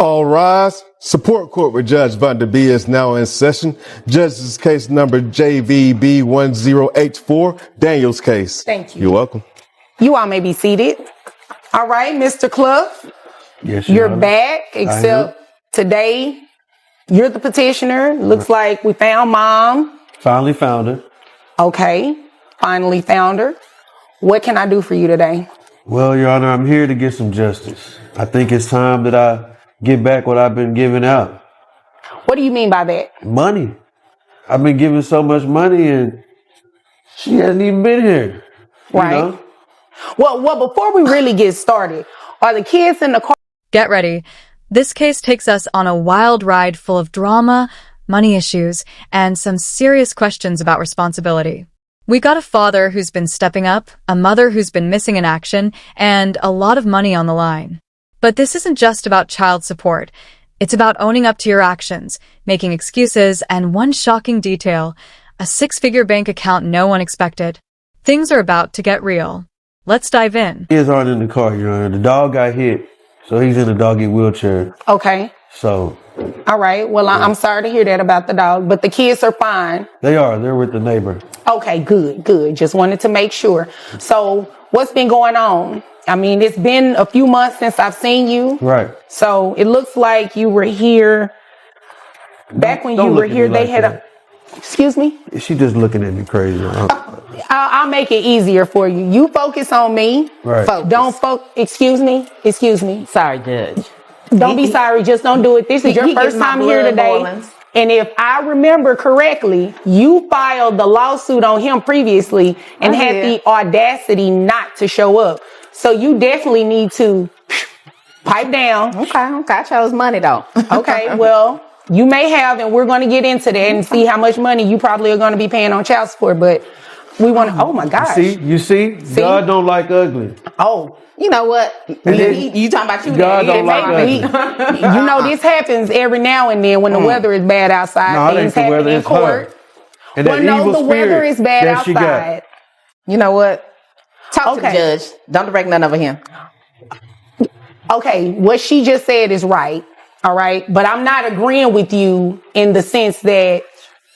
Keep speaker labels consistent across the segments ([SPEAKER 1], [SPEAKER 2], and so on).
[SPEAKER 1] All rise. Support court with Judge Van Der Bee is now in session. Judge's case number JVB 1084, Daniel's case.
[SPEAKER 2] Thank you.
[SPEAKER 1] You're welcome.
[SPEAKER 2] You all may be seated. All right, Mr. Clough.
[SPEAKER 3] Yes,
[SPEAKER 2] you're back, except today you're the petitioner. Looks like we found Mom.
[SPEAKER 3] Finally found her.
[SPEAKER 2] Okay, finally found her. What can I do for you today?
[SPEAKER 3] Well, Your Honor, I'm here to get some justice. I think it's time that I get back what I've been giving out.
[SPEAKER 2] What do you mean by that?
[SPEAKER 3] Money. I've been giving so much money and she hasn't even been here.
[SPEAKER 2] Right.
[SPEAKER 3] You know?
[SPEAKER 2] Well, before we really get started, are the kids in the car?
[SPEAKER 4] Get ready. This case takes us on a wild ride full of drama, money issues, and some serious questions about responsibility. We got a father who's been stepping up, a mother who's been missing in action, and a lot of money on the line. But this isn't just about child support. It's about owning up to your actions, making excuses, and one shocking detail, a 6-figure bank account no one expected. Things are about to get real. Let's dive in.
[SPEAKER 3] Kids aren't in the car, Your Honor. The dog got hit, so he's in a doggy wheelchair.
[SPEAKER 2] Okay.
[SPEAKER 3] So.
[SPEAKER 2] All right. Well, I'm sorry to hear that about the dog, but the kids are fine.
[SPEAKER 3] They are. They're with the neighbor.
[SPEAKER 2] Okay, good. Just wanted to make sure. So what's been going on? I mean, it's been a few months since I've seen you.
[SPEAKER 3] Right.
[SPEAKER 2] So it looks like you were here. Back when you were here, they had a... Excuse me?
[SPEAKER 3] She just looking at me crazy.
[SPEAKER 2] I'll make it easier for you. You focus on me.
[SPEAKER 3] Right.
[SPEAKER 2] Don't focus. Excuse me.
[SPEAKER 5] Sorry, Judge.
[SPEAKER 2] Don't be sorry. Just don't do it. This is your first time here today. And if I remember correctly, you filed the lawsuit on him previously and had the audacity not to show up. So you definitely need to pipe down.
[SPEAKER 5] Okay. I chose money though.
[SPEAKER 2] Okay, well, you may have, and we're going to get into that and see how much money you probably are going to be paying on child support. But we want to, oh my gosh.
[SPEAKER 3] You see? God don't like ugly.
[SPEAKER 2] Oh.
[SPEAKER 5] You know what? You talking about you?
[SPEAKER 3] God don't like ugly.
[SPEAKER 2] You know, this happens every now and then when the weather is bad outside. Things happen in court.
[SPEAKER 3] And that evil
[SPEAKER 2] the weather is bad outside.
[SPEAKER 5] You know what? Talk to the judge. Don't direct none over him.
[SPEAKER 2] Okay, what she just said is right. All right. But I'm not agreeing with you in the sense that,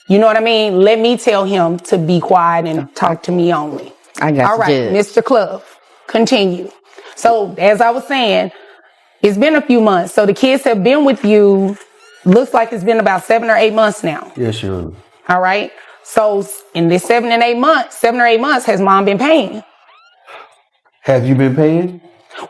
[SPEAKER 2] you know what I mean? Let me tell him to be quiet and talk to me only.
[SPEAKER 5] I got you.
[SPEAKER 2] All right, Mr. Clough, continue. So, as I was saying, it's been a few months. So the kids have been with you. Looks like it's been about 7 or 8 months now.
[SPEAKER 3] Yes, Your Honor.
[SPEAKER 2] All right. So in this 7 or 8 months, has Mom been paying?
[SPEAKER 3] Have you been paying?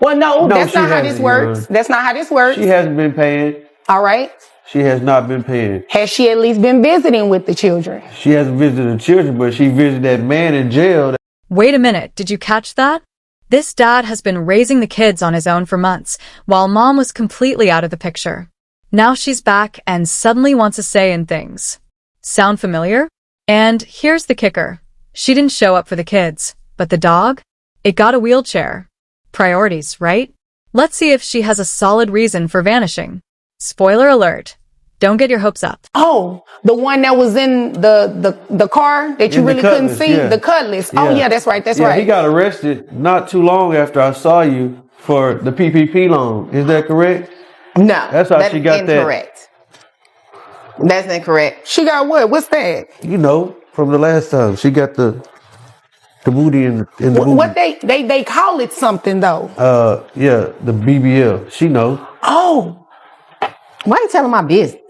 [SPEAKER 2] Well, no, that's not how this works. That's not how this works.
[SPEAKER 3] She hasn't been paying.
[SPEAKER 2] All right.
[SPEAKER 3] She has not been paying.
[SPEAKER 2] Has she at least been visiting with the children?
[SPEAKER 3] She hasn't visited the children, but she visited that man in jail.
[SPEAKER 4] Wait a minute. Did you catch that? This dad has been raising the kids on his own for months, while Mom was completely out of the picture. Now she's back and suddenly wants a say in things. Sound familiar? And here's the kicker. She didn't show up for the kids, but the dog? It got a wheelchair. Priorities, right? Let's see if she has a solid reason for vanishing. Spoiler alert. Don't get your hopes up.
[SPEAKER 2] Oh, the one that was in the car that you really couldn't see? Yeah. The Cutlass. Yeah. Oh, yeah, that's right. That's right.
[SPEAKER 3] He got arrested not too long after I saw you for the PPP loan. Is that correct?
[SPEAKER 5] No.
[SPEAKER 3] That's how she got
[SPEAKER 5] incorrect. That's incorrect.
[SPEAKER 2] She got what? What's that?
[SPEAKER 3] You know, from the last time. She got the booty in the booty.
[SPEAKER 2] What they call it something, though.
[SPEAKER 3] Yeah, the BBL. She know.
[SPEAKER 2] Oh.
[SPEAKER 5] Why are you telling my business?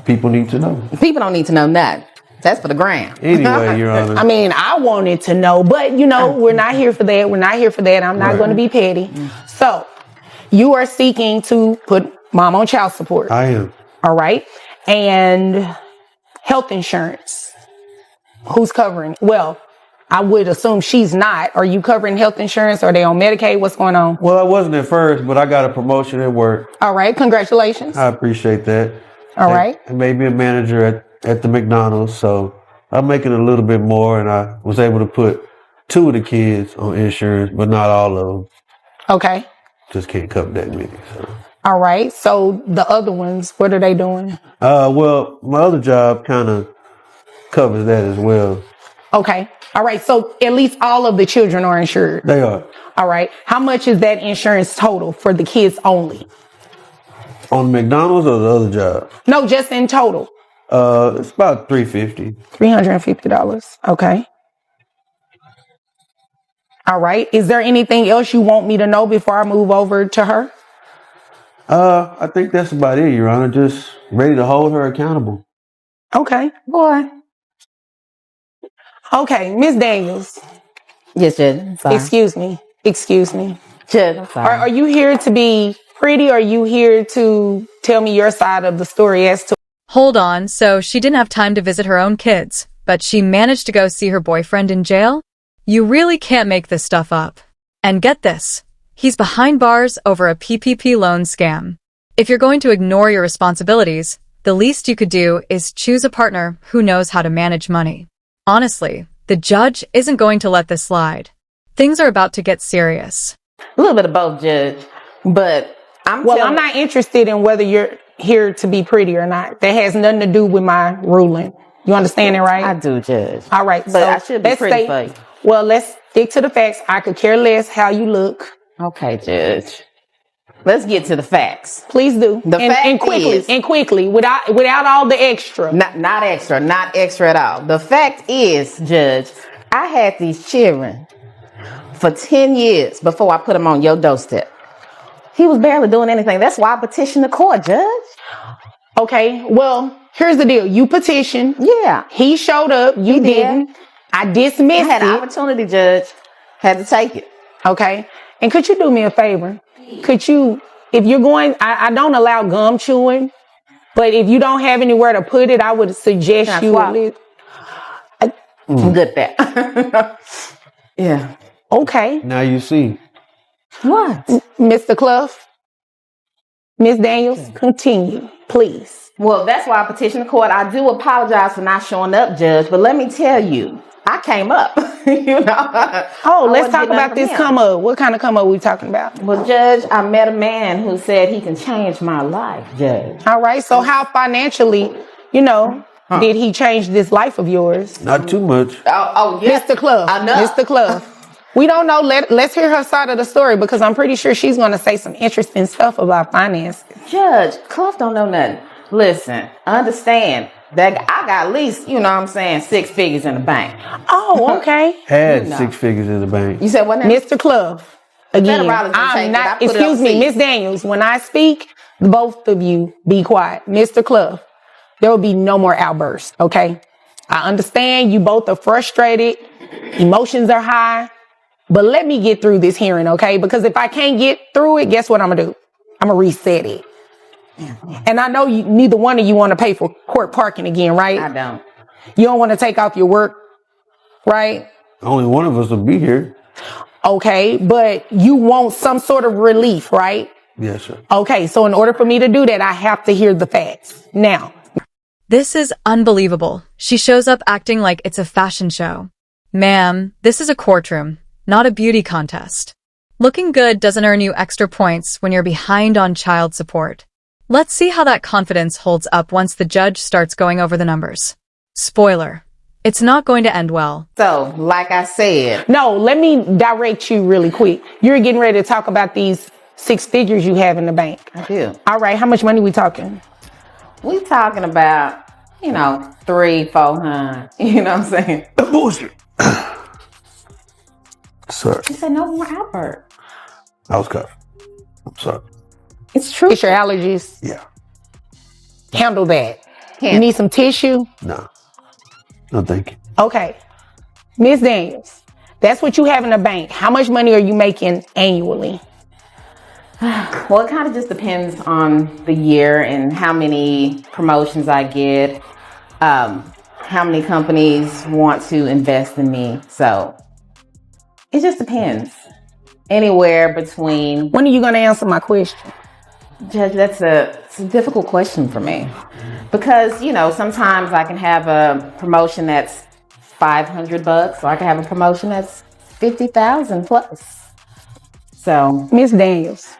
[SPEAKER 3] People need to know.
[SPEAKER 5] People don't need to know nothing. That's for the gram.
[SPEAKER 3] Anyway, Your Honor.
[SPEAKER 2] I mean, I wanted to know, but you know, we're not here for that. I'm not going to be petty. So, you are seeking to put Mom on child support.
[SPEAKER 3] I am.
[SPEAKER 2] All right. And health insurance. Who's covering? Well, I would assume she's not. Are you covering health insurance? Are they on Medicaid? What's going on?
[SPEAKER 3] Well, I wasn't at first, but I got a promotion at work.
[SPEAKER 2] All right. Congratulations.
[SPEAKER 3] I appreciate that.
[SPEAKER 2] All right.
[SPEAKER 3] I made me a manager at the McDonald's, so I'm making a little bit more, and I was able to put 2 of the kids on insurance, but not all of them.
[SPEAKER 2] Okay.
[SPEAKER 3] Just can't cover that many. So.
[SPEAKER 2] All right. So the other ones, what are they doing?
[SPEAKER 3] Well, my other job kind of covers that as well.
[SPEAKER 2] Okay. All right. So at least all of the children are insured.
[SPEAKER 3] They are.
[SPEAKER 2] All right. How much is that insurance total for the kids only?
[SPEAKER 3] On McDonald's or the other job?
[SPEAKER 2] No, just in total.
[SPEAKER 3] It's about $350.
[SPEAKER 2] $350. Okay. All right. Is there anything else you want me to know before I move over to her?
[SPEAKER 3] I think that's about it, Your Honor. Just ready to hold her accountable.
[SPEAKER 2] Okay. Boy. Okay, Miss Daniels.
[SPEAKER 5] Yes, Judge.
[SPEAKER 2] Excuse me.
[SPEAKER 5] Judge, I'm sorry.
[SPEAKER 2] Are you here to be pretty, or are you here to tell me your side of the story as to...
[SPEAKER 4] Hold on, so she didn't have time to visit her own kids, but she managed to go see her boyfriend in jail? You really can't make this stuff up. And get this, he's behind bars over a PPP loan scam. If you're going to ignore your responsibilities, the least you could do is choose a partner who knows how to manage money. Honestly, the judge isn't going to let this slide. Things are about to get serious.
[SPEAKER 5] A little bit of both, Judge. But I'm
[SPEAKER 2] not interested in whether you're here to be pretty or not. That has nothing to do with my ruling. You understand it, right?
[SPEAKER 5] I do, Judge.
[SPEAKER 2] All right.
[SPEAKER 5] But I should be pretty for you.
[SPEAKER 2] Well, let's stick to the facts. I could care less how you look.
[SPEAKER 5] Okay, Judge. Let's get to the facts.
[SPEAKER 2] Please do.
[SPEAKER 5] And
[SPEAKER 2] quickly, without all the extra.
[SPEAKER 5] Not extra at all. The fact is, Judge, I had these children for 10 years before I put them on your doorstep. He was barely doing anything. That's why I petitioned the court, Judge.
[SPEAKER 2] Okay, well, here's the deal. You petitioned.
[SPEAKER 5] Yeah.
[SPEAKER 2] He showed up. You didn't. I dismissed it.
[SPEAKER 5] I had an opportunity, Judge. Had to take it.
[SPEAKER 2] Okay. And could you do me a favor? Could you, if you're going, I don't allow gum chewing, but if you don't have anywhere to put it, I would suggest you.
[SPEAKER 5] I'm good at that. Yeah.
[SPEAKER 2] Okay.
[SPEAKER 3] Now you see.
[SPEAKER 5] What?
[SPEAKER 2] Mr. Clough, Miss Daniels, continue, please.
[SPEAKER 5] Well, that's why I petitioned the court. I do apologize for not showing up, Judge, but let me tell you, I came up, you know.
[SPEAKER 2] Oh, let's talk about this come up. What kind of come up we talking about?
[SPEAKER 5] Well, Judge, I met a man who said he can change my life, Judge.
[SPEAKER 2] All right. So how financially, did he change this life of yours?
[SPEAKER 3] Not too much.
[SPEAKER 5] Oh yes.
[SPEAKER 2] Mr. Clough.
[SPEAKER 5] I know.
[SPEAKER 2] Mr. Clough. We don't know. Let's hear her side of the story, because I'm pretty sure she's going to say some interesting stuff about finances.
[SPEAKER 5] Judge, Clough don't know nothing. Listen, understand that I got at least, 6 figures in the bank.
[SPEAKER 2] Oh, okay.
[SPEAKER 3] Had 6 figures in the bank.
[SPEAKER 5] You said what now?
[SPEAKER 2] Mr. Clough, again, I'm not, excuse me, Miss Daniels, when I speak, both of you be quiet. Mr. Clough, there will be no more outbursts, okay? I understand you both are frustrated. Emotions are high. But let me get through this hearing, okay? Because if I can't get through it, guess what I'm going to do? I'm going to reset it. And I know neither one of you want to pay for court parking again, right?
[SPEAKER 5] I don't.
[SPEAKER 2] You don't want to take off your work, right?
[SPEAKER 3] Only one of us will be here.
[SPEAKER 2] Okay, but you want some sort of relief, right?
[SPEAKER 3] Yes, sir.
[SPEAKER 2] Okay, so in order for me to do that, I have to hear the facts. Now.
[SPEAKER 4] This is unbelievable. She shows up acting like it's a fashion show. Ma'am, this is a courtroom, not a beauty contest. Looking good doesn't earn you extra points when you're behind on child support. Let's see how that confidence holds up once the judge starts going over the numbers. Spoiler, it's not going to end well.
[SPEAKER 5] So, like I said.
[SPEAKER 2] No, let me direct you really quick. You're getting ready to talk about these 6 figures you have in the bank.
[SPEAKER 5] I do.
[SPEAKER 2] All right, how much money we talking?
[SPEAKER 5] We talking about, 300-400. You know what I'm saying?
[SPEAKER 3] Bullshit. Sorry.
[SPEAKER 5] You said no more outburst.
[SPEAKER 3] I was coughing. I'm sorry.
[SPEAKER 5] It's true.
[SPEAKER 2] It's your allergies.
[SPEAKER 3] Yeah.
[SPEAKER 2] Handle that. You need some tissue?
[SPEAKER 3] No. No, thank you.
[SPEAKER 2] Okay. Miss Daniels, that's what you have in the bank. How much money are you making annually?
[SPEAKER 5] Well, it kind of just depends on the year and how many promotions I get, how many companies want to invest in me. So it just depends. Anywhere between...
[SPEAKER 2] When are you going to answer my question?
[SPEAKER 5] Judge, it's a difficult question for me. Because, sometimes I can have a promotion that's $500, or I can have a promotion that's $50,000 plus. So,
[SPEAKER 2] Miss Daniels,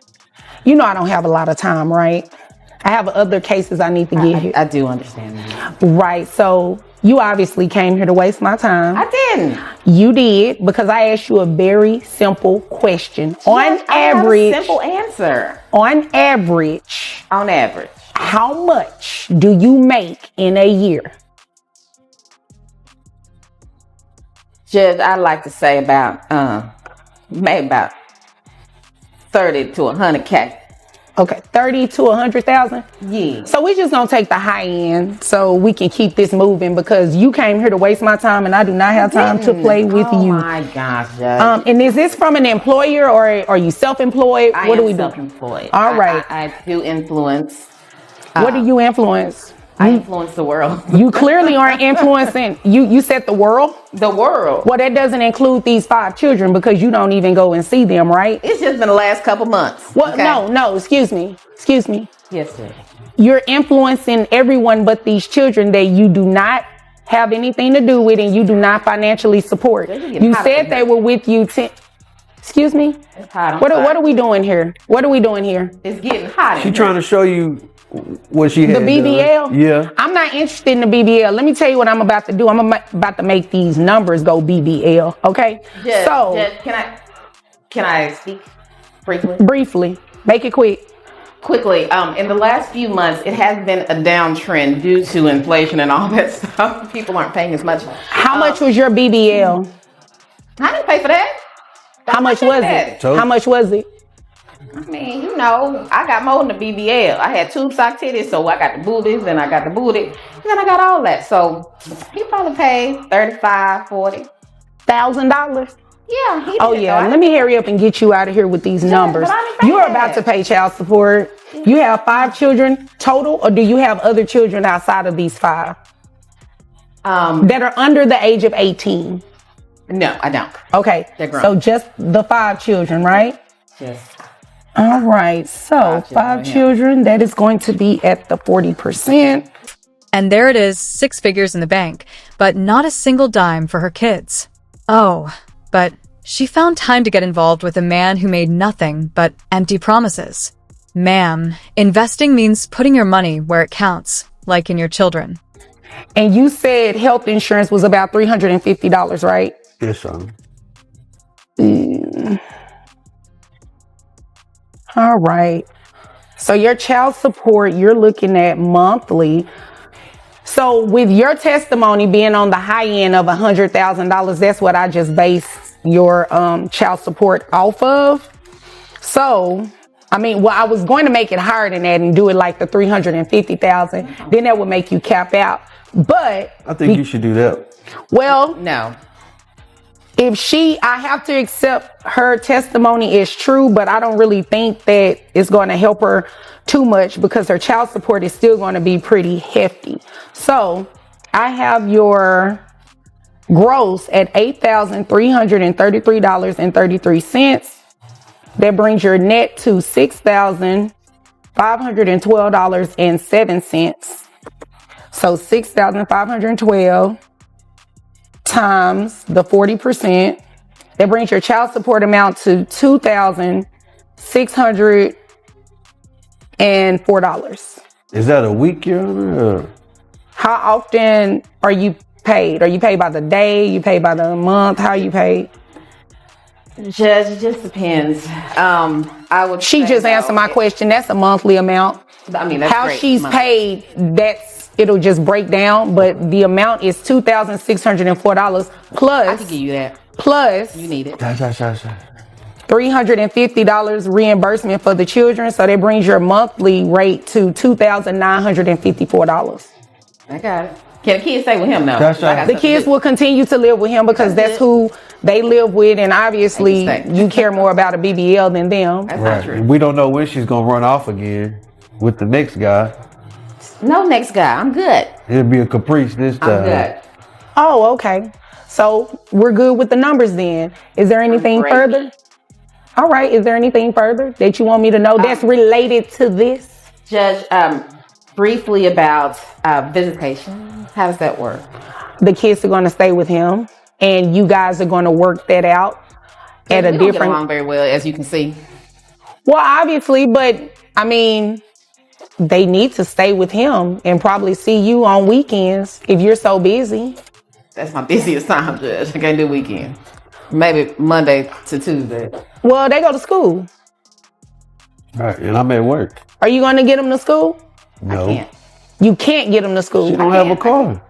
[SPEAKER 2] I don't have a lot of time, right? I have other cases I need to get here.
[SPEAKER 5] I do understand that.
[SPEAKER 2] Right. So you obviously came here to waste my time.
[SPEAKER 5] I didn't.
[SPEAKER 2] You did, because I asked you a very simple question.
[SPEAKER 5] Yes, simple answer.
[SPEAKER 2] On average,
[SPEAKER 5] On average.
[SPEAKER 2] How much do you make in a year?
[SPEAKER 5] Judge, I'd like to say maybe about 30 to 100K.
[SPEAKER 2] Okay, 30 to 100,000?
[SPEAKER 5] Yeah.
[SPEAKER 2] So we just gonna take the high end so we can keep this moving because you came here to waste my time and I do not have time to play with you.
[SPEAKER 5] Oh my gosh, Judge.
[SPEAKER 2] And is this from an employer or are you self-employed?
[SPEAKER 5] I
[SPEAKER 2] what do
[SPEAKER 5] am
[SPEAKER 2] we do?
[SPEAKER 5] self-employed.
[SPEAKER 2] All right.
[SPEAKER 5] I do influence.
[SPEAKER 2] What do you influence?
[SPEAKER 5] I influence the world.
[SPEAKER 2] You clearly aren't influencing. You said the world?
[SPEAKER 5] The world.
[SPEAKER 2] Well, that doesn't include these 5 children because you don't even go and see them, right?
[SPEAKER 5] It's just been the last couple months.
[SPEAKER 2] Well,
[SPEAKER 5] okay?
[SPEAKER 2] no, excuse me.
[SPEAKER 5] Yes, sir.
[SPEAKER 2] You're influencing everyone but these children that you do not have anything to do with and you do not financially support. You said they were with you. Excuse me?
[SPEAKER 5] It's hot.
[SPEAKER 2] What are we doing here? What are we doing here?
[SPEAKER 5] It's getting hot.
[SPEAKER 3] She trying to show you what she had
[SPEAKER 2] The BBL?
[SPEAKER 3] done. Yeah.
[SPEAKER 2] I'm not interested in the BBL. Let me tell you what I'm about to do. I'm about to make these numbers go BBL. Okay?
[SPEAKER 5] Judge, can I speak briefly?
[SPEAKER 2] Briefly. Make it quick.
[SPEAKER 5] Quickly, in the last few months, it has been a downtrend due to inflation and all that stuff. People aren't paying as much.
[SPEAKER 2] How much was your BBL?
[SPEAKER 5] I didn't pay for that.
[SPEAKER 2] How much was it?
[SPEAKER 3] So?
[SPEAKER 2] How much was it?
[SPEAKER 5] I mean, I got more than the BBL. I had tube sock titties, so I got the boobies, then I got the booty, and then I got all that. So he probably paid $35,000,
[SPEAKER 2] $1,000?
[SPEAKER 5] Yeah. He
[SPEAKER 2] Oh
[SPEAKER 5] did,
[SPEAKER 2] yeah.
[SPEAKER 5] though.
[SPEAKER 2] Let me hurry up and get you out of here with these numbers.
[SPEAKER 5] but I didn't pay
[SPEAKER 2] You're
[SPEAKER 5] that.
[SPEAKER 2] about to pay child support. You have 5 children total, or do you have other children outside of these 5 that are under the age of 18?
[SPEAKER 5] No, I don't.
[SPEAKER 2] Okay.
[SPEAKER 5] They're grown.
[SPEAKER 2] So just the 5 children, right?
[SPEAKER 5] Yes.
[SPEAKER 2] All right. So 5 children, that is going to be at the 40%.
[SPEAKER 4] And there it is, 6 figures in the bank, but not a single dime for her kids. Oh, but she found time to get involved with a man who made nothing but empty promises. Ma'am, investing means putting your money where it counts, like in your children.
[SPEAKER 2] And you said health insurance was about $350, right?
[SPEAKER 3] Yes, son.
[SPEAKER 2] All right. So your child support, you're looking at monthly. So with your testimony being on the high end of $100,000, that's what I just based your child support off of. So, I mean, well, I was going to make it higher than that and do it like the $350,000. Then that would make you cap out. But
[SPEAKER 3] I think you should do that.
[SPEAKER 2] well,
[SPEAKER 5] No.
[SPEAKER 2] if I have to accept her testimony is true, but I don't really think that it's going to help her too much because her child support is still going to be pretty hefty. So I have your gross at $8,333.33. That brings your net to $6,512.07. So $6,512 times the 40%. That brings your child support amount to $2,604.
[SPEAKER 3] Is that a week, Your Honor?
[SPEAKER 2] How often are you paid? Are you paid by the day? You paid by the month? How you paid?
[SPEAKER 5] Judge, it just depends. I would.
[SPEAKER 2] She just answered my question. That's a monthly amount.
[SPEAKER 5] I mean, that's
[SPEAKER 2] how
[SPEAKER 5] great.
[SPEAKER 2] she's paid, it'll just break down, but the amount is $2,604 plus.
[SPEAKER 5] I can give you that.
[SPEAKER 2] Plus,
[SPEAKER 5] You need it.
[SPEAKER 2] $350 reimbursement for the children, so that brings your monthly rate to $2,954.
[SPEAKER 5] I got it. Can the kids stay with him now?
[SPEAKER 3] That's right.
[SPEAKER 2] The kids will continue to live with him because that's who they live with, and obviously you care more about a BBL than them.
[SPEAKER 5] That's not true.
[SPEAKER 3] We don't know when she's gonna run off again with the next guy.
[SPEAKER 5] No, next guy. I'm good.
[SPEAKER 3] It'll be a caprice this time.
[SPEAKER 5] I'm good.
[SPEAKER 2] Oh, okay. So we're good with the numbers then. Is there anything
[SPEAKER 5] Great.
[SPEAKER 2] further? All right. Is there anything further that you want me to know that's related to this?
[SPEAKER 5] Judge, briefly about visitation. How does that work?
[SPEAKER 2] The kids are going to stay with him, and you guys are going to work that out at a
[SPEAKER 5] We don't get
[SPEAKER 2] different.
[SPEAKER 5] along very well, as you can see.
[SPEAKER 2] Well, obviously, but I mean, they need to stay with him and probably see you on weekends if you're so busy.
[SPEAKER 5] That's my busiest time, Judge. I can't do weekend. Maybe Monday to Tuesday.
[SPEAKER 2] Well, they go to school.
[SPEAKER 3] Right, and I'm at work.
[SPEAKER 2] Are you going to get him to school?
[SPEAKER 3] No.
[SPEAKER 5] I can't.
[SPEAKER 2] You can't get him to school.
[SPEAKER 3] She don't have a car.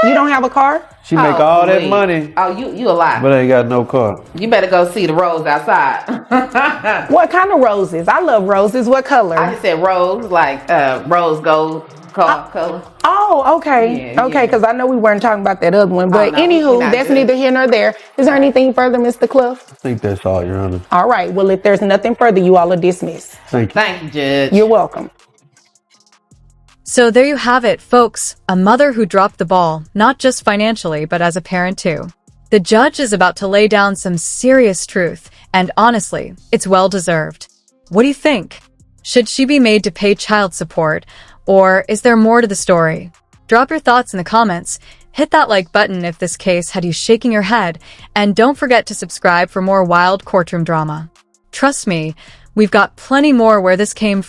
[SPEAKER 2] You don't have a car?
[SPEAKER 3] She make all that
[SPEAKER 5] please.
[SPEAKER 3] money,
[SPEAKER 5] Oh, you a lie.
[SPEAKER 3] but ain't got no car.
[SPEAKER 5] You better go see the rose outside.
[SPEAKER 2] What kind of roses? I love roses. What color?
[SPEAKER 5] I just said rose, like rose gold color.
[SPEAKER 2] Oh, okay.
[SPEAKER 5] Yeah,
[SPEAKER 2] okay,
[SPEAKER 5] yeah.
[SPEAKER 2] because I know we weren't talking about that other one. But
[SPEAKER 5] no,
[SPEAKER 2] anywho,
[SPEAKER 5] we're not
[SPEAKER 2] that's
[SPEAKER 5] good.
[SPEAKER 2] neither here nor there. Is there anything further, Mr. Cliff?
[SPEAKER 3] I think that's all, Your Honor.
[SPEAKER 2] All right. Well, if there's nothing further, you all are dismissed.
[SPEAKER 3] Thank you.
[SPEAKER 5] Thank you, Judge.
[SPEAKER 2] You're welcome.
[SPEAKER 4] So there you have it, folks. A mother who dropped the ball, not just financially, but as a parent too. The judge is about to lay down some serious truth, and honestly, it's well deserved. What do you think? Should she be made to pay child support, or is there more to the story? Drop your thoughts in the comments, hit that like button if this case had you shaking your head, and don't forget to subscribe for more wild courtroom drama. Trust me, we've got plenty more where this came from.